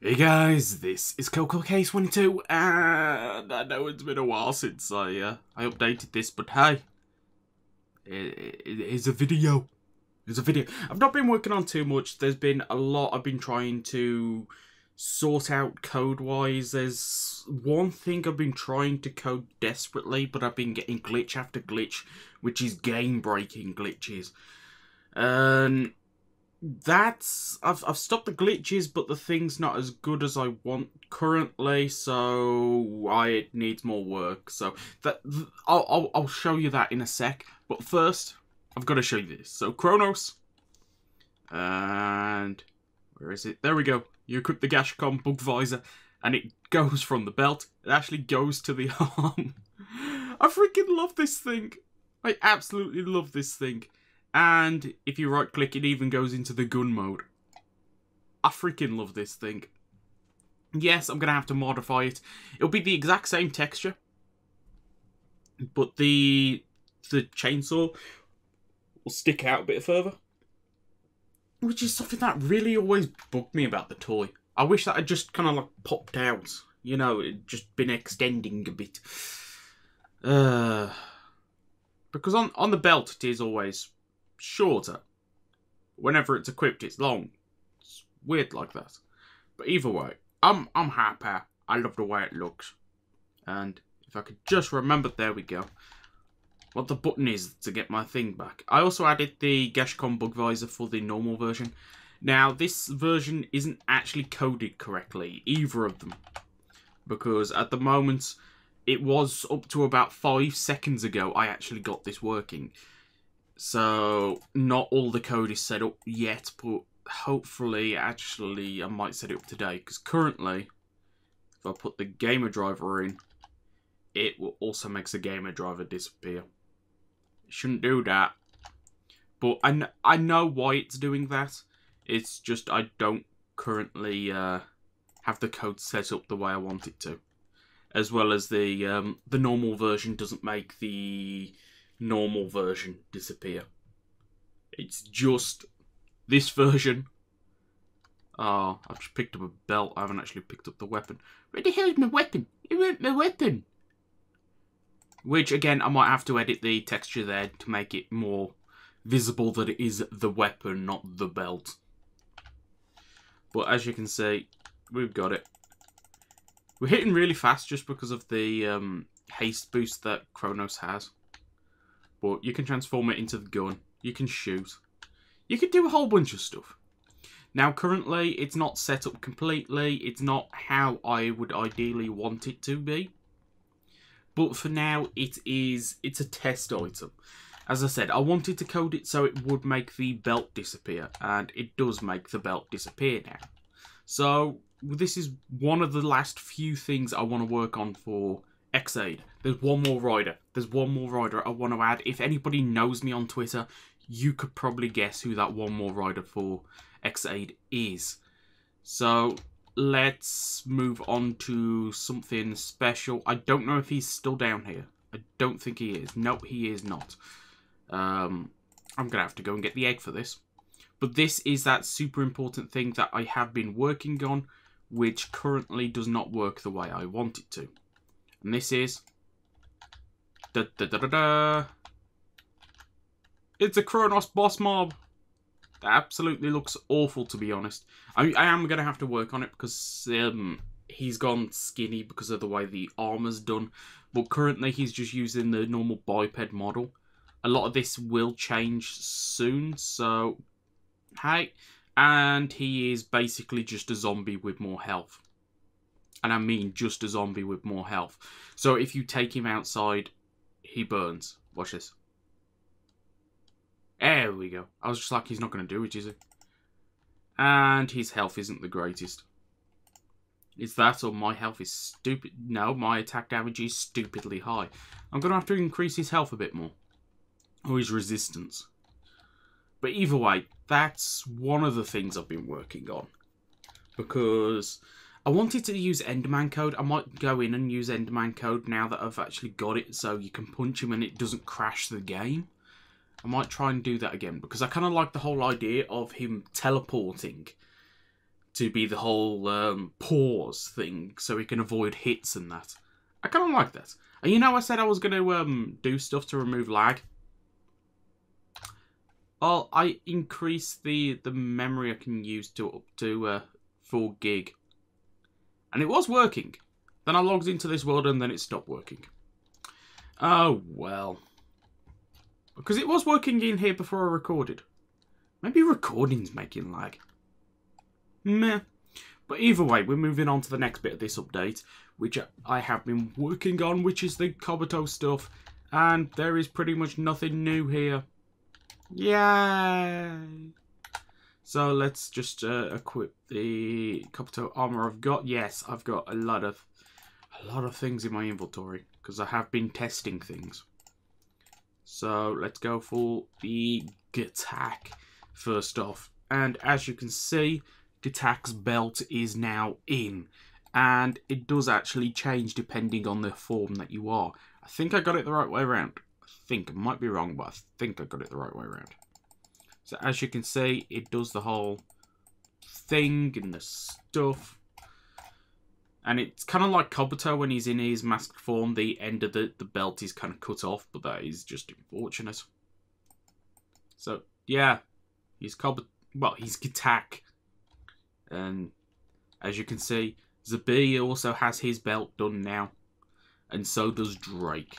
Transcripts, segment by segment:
Hey guys, this is Kelco Case 22, and I know it's been a while since I updated this, but hey, it's a video. It's a video. I've not been working on too much. There's been a lot I've been trying to sort out code-wise. There's one thing I've been trying to code desperately, but I've been getting glitch after glitch, which is game-breaking glitches. I've stopped the glitches, but the thing's not as good as I want currently, so it needs more work. So I'll show you that in a sec. But first, I've got to show you this. So Kronos, and where is it? There we go. You equip the Gashcom bug visor, and it goes from the belt. It actually goes to the arm. I freaking love this thing. I absolutely love this thing. And if you right click, it even goes into the gun mode. I freaking love this thing. Yes, I'm going to have to modify it. It'll be the exact same texture, but the chainsaw will stick out a bit further, which is something that really always bugged me about the toy. I wish that had just kind of like popped out. You know, it'd just been extending a bit. Because on the belt, it is always shorter. Whenever it's equipped, it's long. It's weird like that. But either way, I'm happy. I love the way it looks. And if I could just remember, there we go, what the button is to get my thing back. I also added the Gashcom bug visor for the normal version. Now, this version isn't actually coded correctly, either of them. Because at the moment, it was up to about 5 seconds ago I actually got this working. So, not all the code is set up yet, but hopefully, actually, I might set it up today. Because currently, if I put the gamer driver in, it will also make the gamer driver disappear. It shouldn't do that. But I know why it's doing that. It's just I don't currently have the code set up the way I want it to. As well as the normal version doesn't make the normal version disappear. It's just this version. Oh, I've just picked up a belt. I haven't actually picked up the weapon. Where the hell is my weapon? It went my weapon. Which, again, I might have to edit the texture there to make it more visible that it is the weapon, not the belt. But as you can see, we've got it. We're hitting really fast just because of the haste boost that Kronos has. But you can transform it into the gun. You can shoot. You can do a whole bunch of stuff. Now, currently, it's not set up completely. It's not how I would ideally want it to be. But for now, it's a test item. As I said, I wanted to code it so it would make the belt disappear. And it does make the belt disappear now. So, this is one of the last few things I want to work on for X8. There's one more rider. There's one more rider I want to add. If anybody knows me on Twitter, you could probably guess who that one more rider for X8 is. So, let's move on to something special. I don't know if he's still down here. I don't think he is. No, he is not. I'm going to have to go and get the egg for this. But this is that super important thing that I have been working on, which currently does not work the way I want it to. And this is... It's a Kronos boss mob. That absolutely looks awful, to be honest. I am going to have to work on it because he's gone skinny because of the way the armor's done. But currently he's just using the normal biped model. A lot of this will change soon, so... Hey. And he is basically just a zombie with more health. And I mean just a zombie with more health. So if you take him outside, he burns. Watch this. There we go. I was just like, he's not going to do it, is he? And his health isn't the greatest. Is that or my health is stupid? No, my attack damage is stupidly high. I'm going to have to increase his health a bit more. Or his resistance. But either way, that's one of the things I've been working on. Because I wanted to use Enderman code. I might go in and use Enderman code now that I've actually got it, so you can punch him and it doesn't crash the game. I might try and do that again, because I kind of like the whole idea of him teleporting to be the whole pause thing, so he can avoid hits and that. I kind of like that. And you know, I said I was going to do stuff to remove lag. Well, I increased the memory I can use to up to 4 gig. And it was working. Then I logged into this world and then it stopped working. Oh, well. Because it was working in here before I recorded. Maybe recording's making lag. Meh. But either way, we're moving on to the next bit of this update, which I have been working on, which is the Kabuto stuff. And there is pretty much nothing new here. Yay! So let's just equip the Kabuto armor I've got. Yes, I've got a lot of things in my inventory because I have been testing things. So let's go for the Gatak first off. And as you can see, Gatak's belt is now in. And it does actually change depending on the form that you are. I think I got it the right way around. I think I might be wrong, but I think I got it the right way around. So as you can see, it does the whole thing and the stuff. And it's kind of like Kabuto when he's in his masked form. The end of the belt is kind of cut off, but that is just unfortunate. So, yeah. He's Kabuto. Well, he's Gatak. And as you can see, Zabi also has his belt done now. And so does Drake.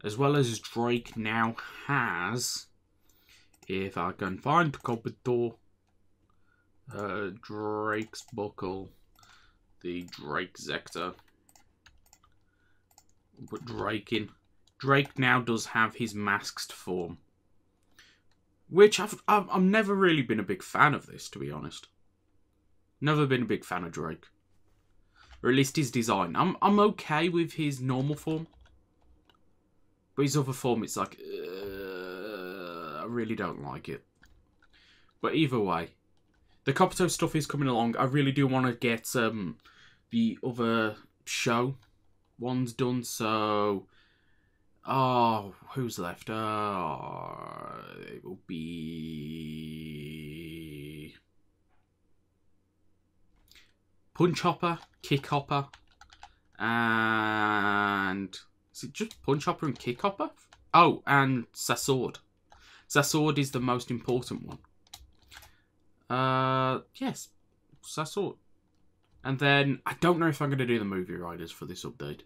As well as Drake now has... If I can find Kabuto... Drake's buckle... The Drake Zector. Put Drake in. Drake now does have his masked form. Which I've never really been a big fan of this, to be honest. Never been a big fan of Drake. Or at least his design. I'm okay with his normal form. But his other form, it's like... I really don't like it. But either way. The Kabuto stuff is coming along. I really do want to get the other show ones done. So, who's left? It will be Punch Hopper, Kick Hopper, and is it just Punch Hopper and Kick Hopper? Oh, and Sasord. Sasord is the most important one. Yes, Sasord. And then, I don't know if I'm going to do the movie riders for this update.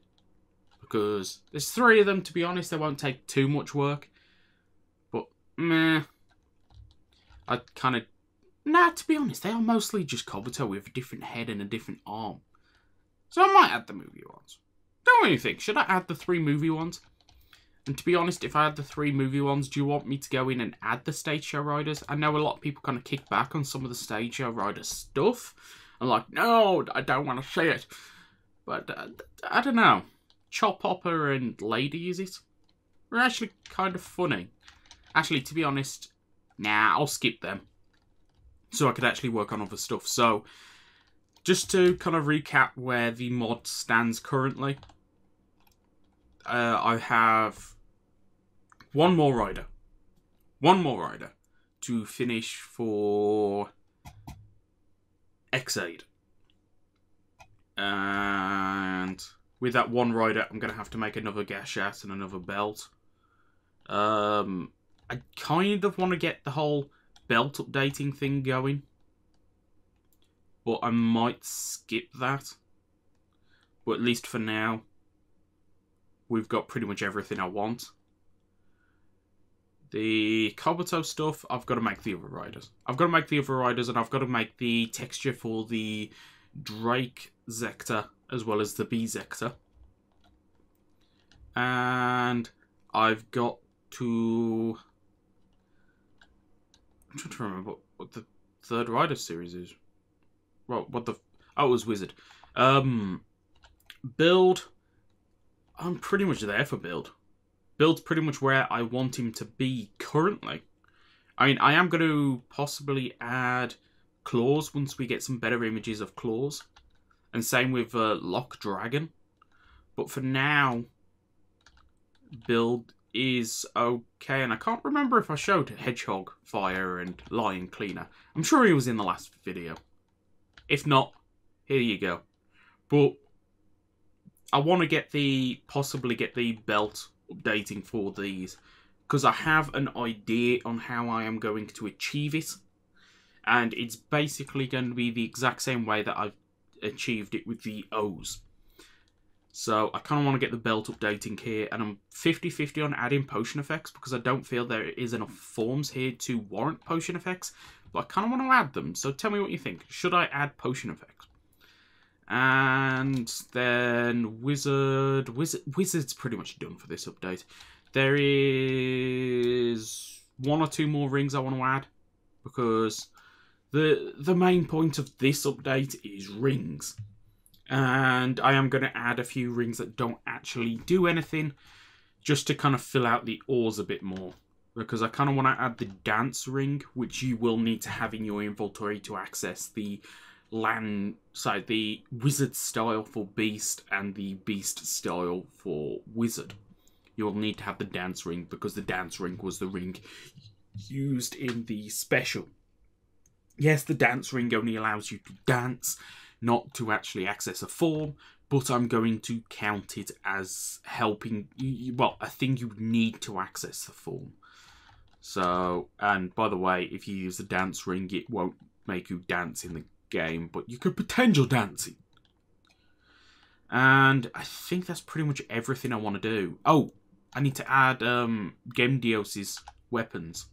Because there's 3 of them, to be honest. They won't take too much work. But, meh. I kind of... Nah, to be honest, they are mostly just Kabuto with a different head and a different arm. So I might add the movie ones. Don't really think. Should I add the 3 movie ones? And to be honest, if I had the 3 movie ones, do you want me to go in and add the Stage Show Riders? I know a lot of people kind of kick back on some of the Stage Show Rider stuff. I'm like, no, I don't want to see it. But, I don't know. Chop Hopper and Lady, is it? They're actually kind of funny. Actually, to be honest, nah, I'll skip them. So I could actually work on other stuff. So, just to kind of recap where the mod stands currently. I have one more rider. One more rider to finish for X-Aid. And with that one rider, I'm going to have to make another Gashat and another belt. I kind of want to get the whole belt updating thing going. But I might skip that. But at least for now, we've got pretty much everything I want. The Kabuto stuff, I've got to make the other riders. I've got to make the other riders, and I've got to make the texture for the Drake Zector, as well as the B Zector. And I've got to... I'm trying to remember what the 3rd rider series is. Well, what the... Oh, it was Wizard. Build... I'm pretty much there for Build. Build's pretty much where I want him to be currently. I mean, I am going to possibly add Claws once we get some better images of Claws. And same with Lock Dragon. But for now, Build is okay. And I can't remember if I showed Hedgehog Fire and Lion Cleaner. I'm sure he was in the last video. If not, here you go. But I want to possibly get the belt updating for these, because I have an idea on how I am going to achieve it. And it's basically going to be the exact same way that I've achieved it with the O's. So I kind of want to get the belt updating here, and I'm 50-50 on adding potion effects, because I don't feel there is enough forms here to warrant potion effects, but I kind of want to add them. So tell me what you think. Should I add potion effects? And then Wizard's pretty much done for this update. There is 1 or 2 more rings I want to add, because the main point of this update is rings. And I am going to add a few rings that don't actually do anything, just to kind of fill out the ores a bit more. Because I kind of want to add the dance ring, which you will need to have in your inventory to access the the wizard style for beast and the beast style for wizard. You'll need to have the dance ring, because the dance ring was the ring used in the special. Yes, the dance ring only allows you to dance, not to actually access a form, but I'm going to count it as helping you, well, a thing you need to access the form. So, and by the way, if you use the dance ring, it won't make you dance in the game, but you could pretend you're dancing. And I think that's pretty much everything I want to do. Oh, I need to add Gemdios's weapons.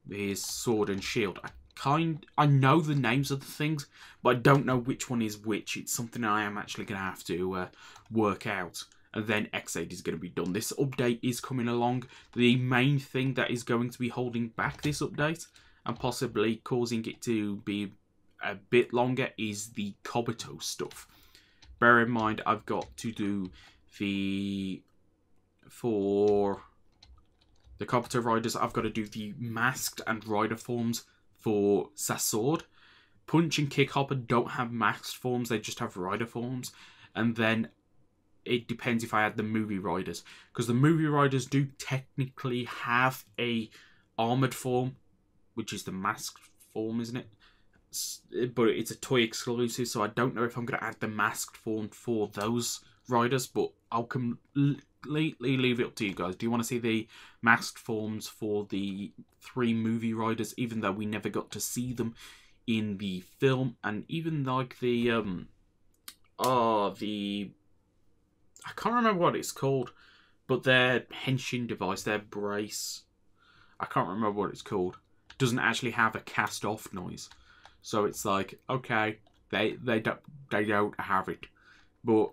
His sword and shield. I know the names of the things, but I don't know which one is which. It's something I am actually going to have to work out. And then X8 is going to be done. This update is coming along. The main thing that is going to be holding back this update, and possibly causing it to be a bit longer, is the Kobito stuff. Bear in mind, I've got to do for the Kobito riders, I've got to do the masked and rider forms for Sasord. Punch and Kick Hopper don't have masked forms, they just have rider forms. And then it depends if I add the movie riders, because the movie riders do technically have a armored form, which is the masked form, isn't it? But it's a toy exclusive, so I don't know if I'm going to add the masked form for those riders, but I'll completely leave it up to you guys. Do you want to see the masked forms for the 3 movie riders, even though we never got to see them in the film? And even like the I can't remember what it's called, but their henshin device, their brace, I can't remember what it's called, doesn't actually have a cast off noise. So it's like, okay, they don't have it, but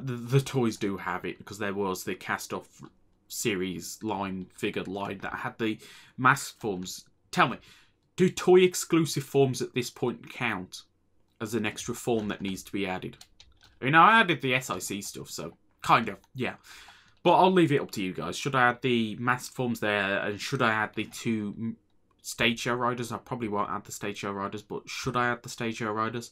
the toys do have it, because there was the cast off series figure line that had the masked forms. Tell me, do toy exclusive forms at this point count as an extra form that needs to be added? I mean, I added the SIC stuff, so kind of, yeah. But I'll leave it up to you guys. Should I add the masked forms there, and should I add the 2 stage show riders? I probably won't add the stage show riders, but should I add the stage show riders?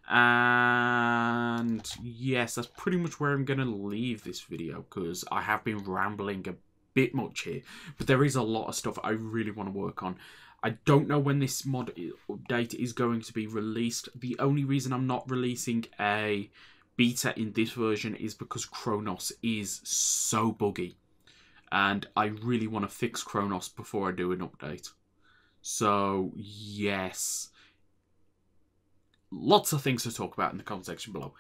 And yes, that's pretty much where I'm going to leave this video, because I have been rambling a bit much here, but there is a lot of stuff I really want to work on. I don't know when this mod update is going to be released. The only reason I'm not releasing a beta in this version is because Kronos is so buggy, and I really want to fix Kronos before I do an update. So yes, lots of things to talk about in the comment section below.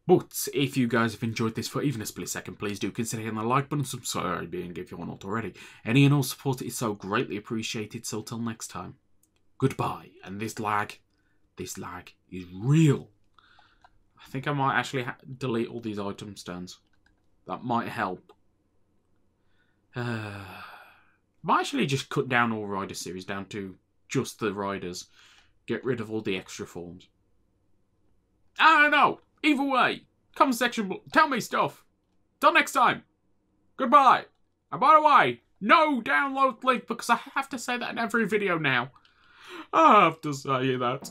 But if you guys have enjoyed this for even a split second, please do consider hitting the like button, subscribing if you're not already. Any and all support is so greatly appreciated. So till next time, goodbye. And this lag is real. I think I might actually delete all these item stands. That might help. Might actually just cut down all rider series down to just the riders. Get rid of all the extra forms. I don't know. Either way, comment section, tell me stuff. Till next time, goodbye. And by the way, no download link, because I have to say that in every video now. I have to say that.